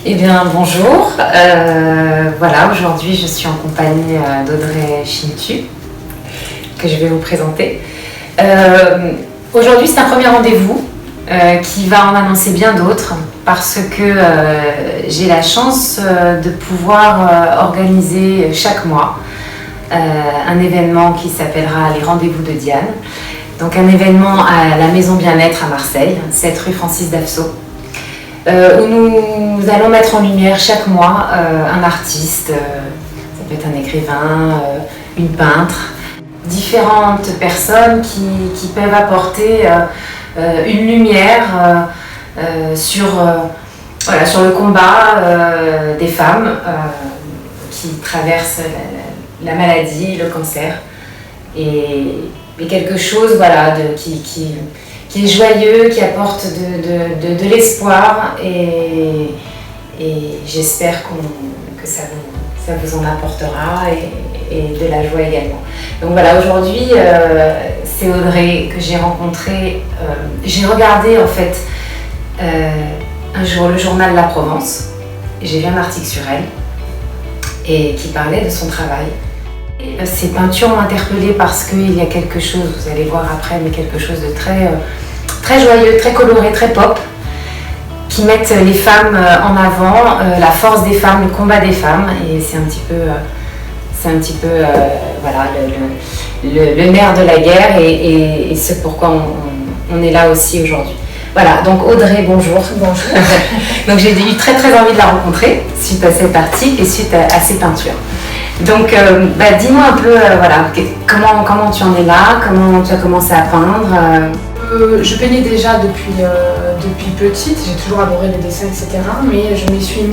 Eh bien, bonjour. Voilà, aujourd'hui, je suis en compagnie d'Audrey Chintu, que je vais vous présenter. Aujourd'hui, c'est un premier rendez-vous qui va en annoncer bien d'autres parce que j'ai la chance de pouvoir organiser chaque mois un événement qui s'appellera les Rendez-vous de Diane. Donc un événement à la Maison Bien-être à Marseille, 7 rue Francis Dafsault. Où nous allons mettre en lumière chaque mois un artiste, ça peut être un écrivain, une peintre, différentes personnes qui peuvent apporter une lumière sur le combat des femmes qui traversent la maladie, le cancer, et quelque chose qui est joyeux, qui apporte de l'espoir et j'espère que ça vous en apportera et de la joie également. Donc voilà, aujourd'hui c'est Audrey que j'ai rencontrée. J'ai regardé en fait un jour le journal La Provence et j'ai vu un article sur elle et qui parlait de son travail. Ces peintures m'ont interpellée parce qu'il y a quelque chose, vous allez voir après, mais quelque chose de très joyeux, très coloré, très pop, qui mettent les femmes en avant, la force des femmes, le combat des femmes, et c'est un petit peu voilà, le nerf de la guerre et ce pourquoi on est là aussi aujourd'hui. Voilà, donc Audrey, bonjour. Bonjour. Donc j'ai eu très envie de la rencontrer suite à cet article et suite à ses peintures. Donc dis-moi un peu comment tu en es là, comment tu as commencé à peindre. Je peignais déjà depuis petite, j'ai toujours adoré les dessins, etc. Mais je m'y suis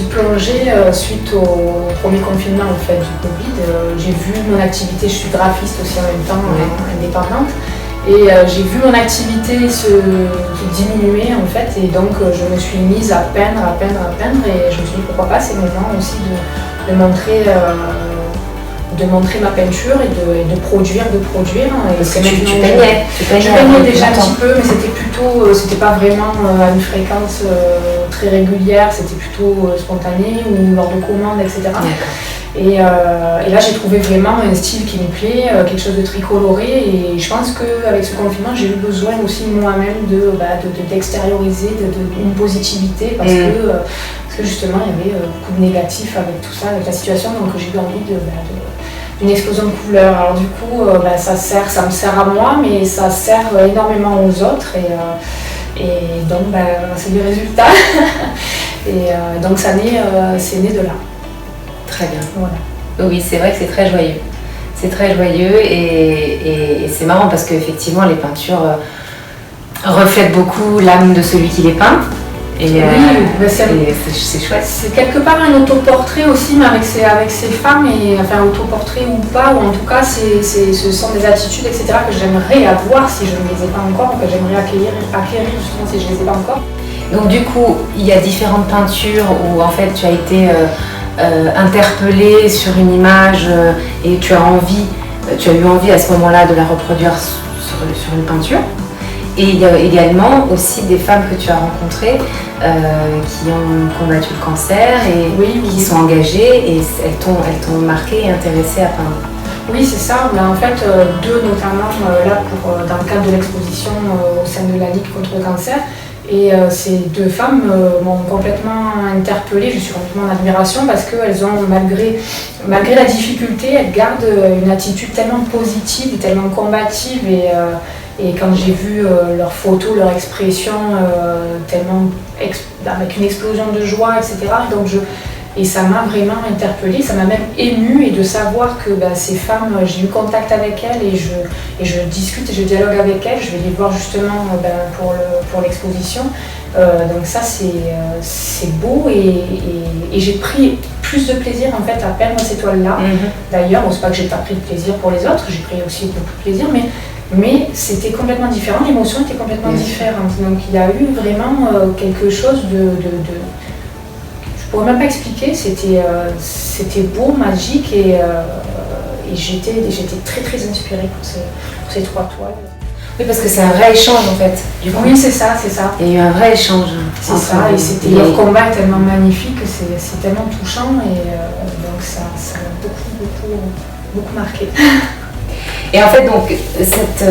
plongée suite au premier confinement en fait, du Covid. J'ai vu mon activité, je suis graphiste aussi en même temps, indépendante. Et j'ai vu mon activité se diminuer en fait, et donc je me suis mise à peindre, et je me suis dit pourquoi pas, c'est le moment aussi de montrer ma peinture et de produire. Parce que tu peignais Je peignais déjà un petit peu, mais c'était pas vraiment à une fréquence très régulière, c'était plutôt spontané ou lors de commandes, etc. Et là j'ai trouvé vraiment un style qui me plaît, quelque chose de très coloré, et je pense qu'avec ce confinement j'ai eu besoin aussi moi-même d'extérioriser une positivité parce que justement il y avait beaucoup de négatifs avec tout ça, avec la situation, donc j'ai eu envie d'une explosion de couleurs. Alors du coup ça me sert à moi, mais ça sert énormément aux autres, et donc c'est le résultat. Et donc c'est né de là. Très bien. Voilà. Oui, c'est vrai que c'est très joyeux. C'est très joyeux et c'est marrant parce qu'effectivement les peintures reflètent beaucoup l'âme de celui qui les peint. Et c'est chouette. C'est quelque part un autoportrait aussi, mais avec ces femmes, enfin autoportrait ou pas, ou en tout cas ce sont des attitudes, etc. que j'aimerais avoir si je ne les ai pas encore, que j'aimerais acquérir justement si je ne les ai pas encore. Donc du coup, il y a différentes peintures où en fait tu as été interpellée sur une image et tu as eu envie à ce moment-là de la reproduire sur une peinture. Et il y a également aussi des femmes que tu as rencontrées qui ont combattu le cancer et qui sont engagées et elles t'ont marquée et intéressée à peindre. Oui, c'est ça. Mais en fait, deux notamment dans le cadre de l'exposition au sein de la Ligue contre le cancer. Et ces deux femmes m'ont complètement interpellée, je suis complètement en admiration parce qu'elles ont, malgré la difficulté, elles gardent une attitude tellement positive, tellement combative, et quand j'ai vu leurs photos, leur expression, avec une explosion de joie, etc. Et ça m'a vraiment interpellée, ça m'a même émue, et de savoir que ces femmes, j'ai eu contact avec elles et je discute et je dialogue avec elles. Je vais les voir justement pour l'exposition. Donc ça c'est beau, et j'ai pris plus de plaisir en fait à peindre ces toiles-là. D'ailleurs, c'est pas que j'ai pas pris de plaisir pour les autres, j'ai pris aussi beaucoup de plaisir, mais c'était complètement différent, l'émotion était complètement différente. Donc il y a eu vraiment quelque chose je pourrais même pas expliquer, c'était beau, magique, et j'étais très inspirée pour ces trois toiles. Oui, parce que c'est un vrai échange en fait. Oui, c'est ça. Il y a eu un vrai échange. C'est ça, et c'était leur combat est tellement magnifique, c'est tellement touchant, et donc ça m'a beaucoup marqué. Et en fait, donc, cette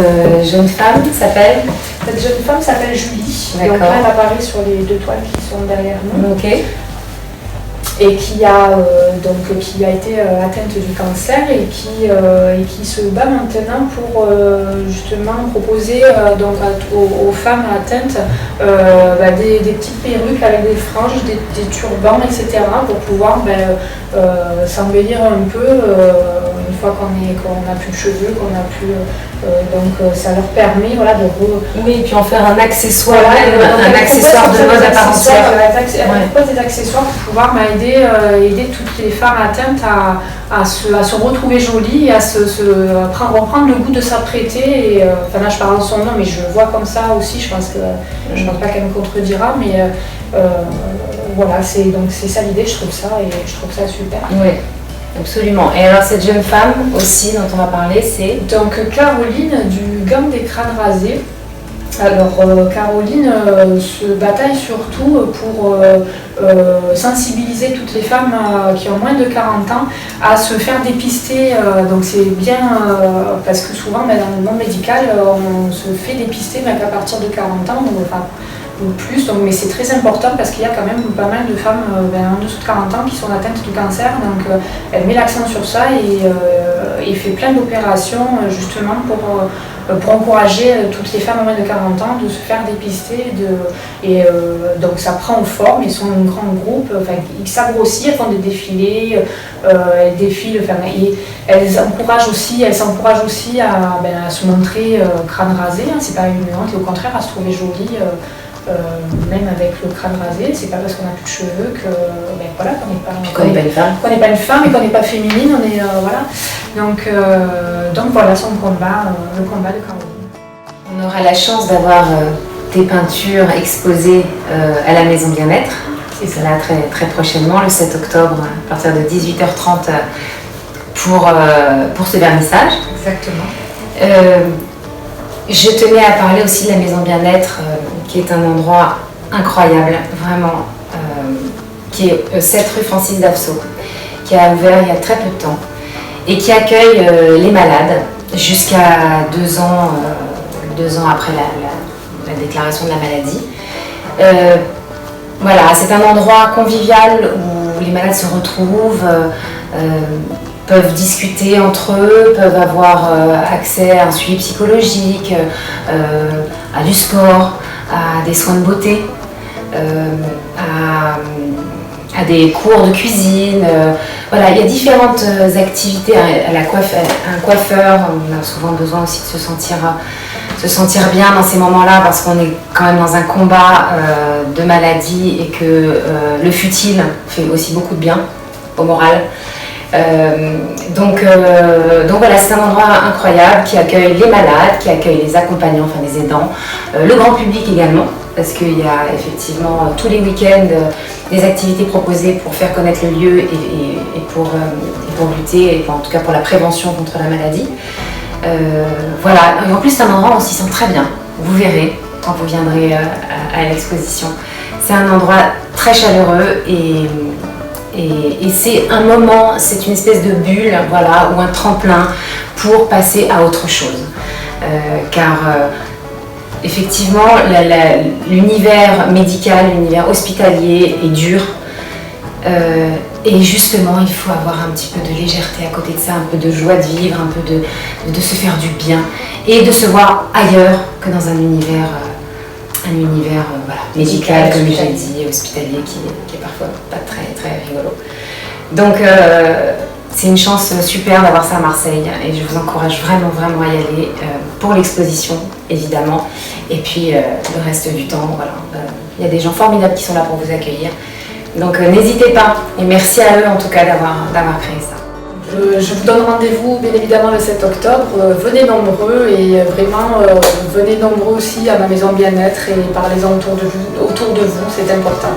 jeune femme s'appelle Cette jeune femme s'appelle Julie. D'accord. Donc là, elle apparaît sur les 2 toiles qui sont derrière nous. Ok. Et qui a été atteinte du cancer et qui se bat maintenant pour justement proposer aux femmes atteintes des petites perruques avec des franges, des turbans, etc. pour pouvoir s'embellir un peu une fois qu'on n'a plus de cheveux, qu'on a plus ça leur permet Oui, et puis en faire un accessoire, un accessoire de mode à part entière. Elle propose des accessoires pour pouvoir aider toutes les femmes atteintes à se retrouver jolies et à reprendre le goût de s'apprêter. Et, là, je parle en son nom, mais je le vois comme ça aussi. Je pense pas qu'elle me contredira, mais voilà, c'est ça l'idée. Je trouve ça super. Oui. Absolument. Et alors cette jeune femme aussi dont on va parler, c'est donc Caroline du Gang des crânes rasés. Alors Caroline se bataille surtout pour sensibiliser toutes les femmes qui ont moins de 40 ans à se faire dépister. Donc c'est bien parce que souvent dans le monde médical on se fait dépister mais qu'à partir de 40 ans ou plus, mais c'est très important parce qu'il y a quand même pas mal de femmes en dessous de 40 ans qui sont atteintes du cancer, donc elle met l'accent sur ça et fait plein d'opérations justement pour encourager toutes les femmes à moins de 40 ans de se faire dépister. Donc ça prend forme, ils sont un grand groupe, ils s'agrossissent, elles font des défilés, elles défilent, elles s'encouragent aussi à se montrer crâne rasé, c'est pas une honte, et au contraire à se trouver jolie. Même avec le crâne rasé, c'est pas parce qu'on n'a plus de cheveux qu'on n'est pas une femme et qu'on n'est pas féminine, on est voilà. Donc voilà son combat, le combat de Caroline. On aura la chance d'avoir tes peintures exposées à la Maison Bien-être. C'est cela très, très prochainement, le 7 octobre, à partir de 18h30 pour ce vernissage. Exactement. Je tenais à parler aussi de la Maison Bien-être, qui est un endroit incroyable, vraiment, qui est 7 rue Francis Davsault, qui a ouvert il y a très peu de temps et qui accueille les malades jusqu'à 2 ans après la déclaration de la maladie. Voilà, c'est un endroit convivial où les malades se retrouvent, peuvent discuter entre eux, peuvent avoir accès à un suivi psychologique, à du sport, à des soins de beauté, à des cours de cuisine. Voilà, il y a différentes activités. Un coiffeur, on a souvent besoin aussi de se sentir bien dans ces moments-là parce qu'on est quand même dans un combat de maladie et que le futile fait aussi beaucoup de bien au moral. Donc voilà, c'est un endroit incroyable qui accueille les malades, qui accueille les accompagnants, enfin les aidants, le grand public également, parce qu'il y a effectivement tous les week-ends des activités proposées pour faire connaître le lieu et pour lutter, et en tout cas pour la prévention contre la maladie. Voilà, et en plus c'est un endroit où on s'y sent très bien, vous verrez quand vous viendrez à l'exposition. C'est un endroit très chaleureux et c'est un moment, c'est une espèce de bulle, voilà, ou un tremplin pour passer à autre chose. Car effectivement, l'univers médical, l'univers hospitalier est dur. Et justement, il faut avoir un petit peu de légèreté à côté de ça, un peu de joie de vivre, un peu de se faire du bien et de se voir ailleurs que dans un univers voilà, médical, comme j'ai dit, hospitalier, qui est parfois pas très, très rigolo. Donc c'est une chance super d'avoir ça à Marseille et je vous encourage vraiment, vraiment à y aller pour l'exposition, évidemment. Et puis le reste du temps, voilà, il y a des gens formidables qui sont là pour vous accueillir. Donc n'hésitez pas et merci à eux en tout cas d'avoir créé ça. Je vous donne rendez-vous bien évidemment le 7 octobre, venez nombreux et vraiment venez nombreux aussi à ma Maison Bien-être et parlez-en autour de vous, c'est important.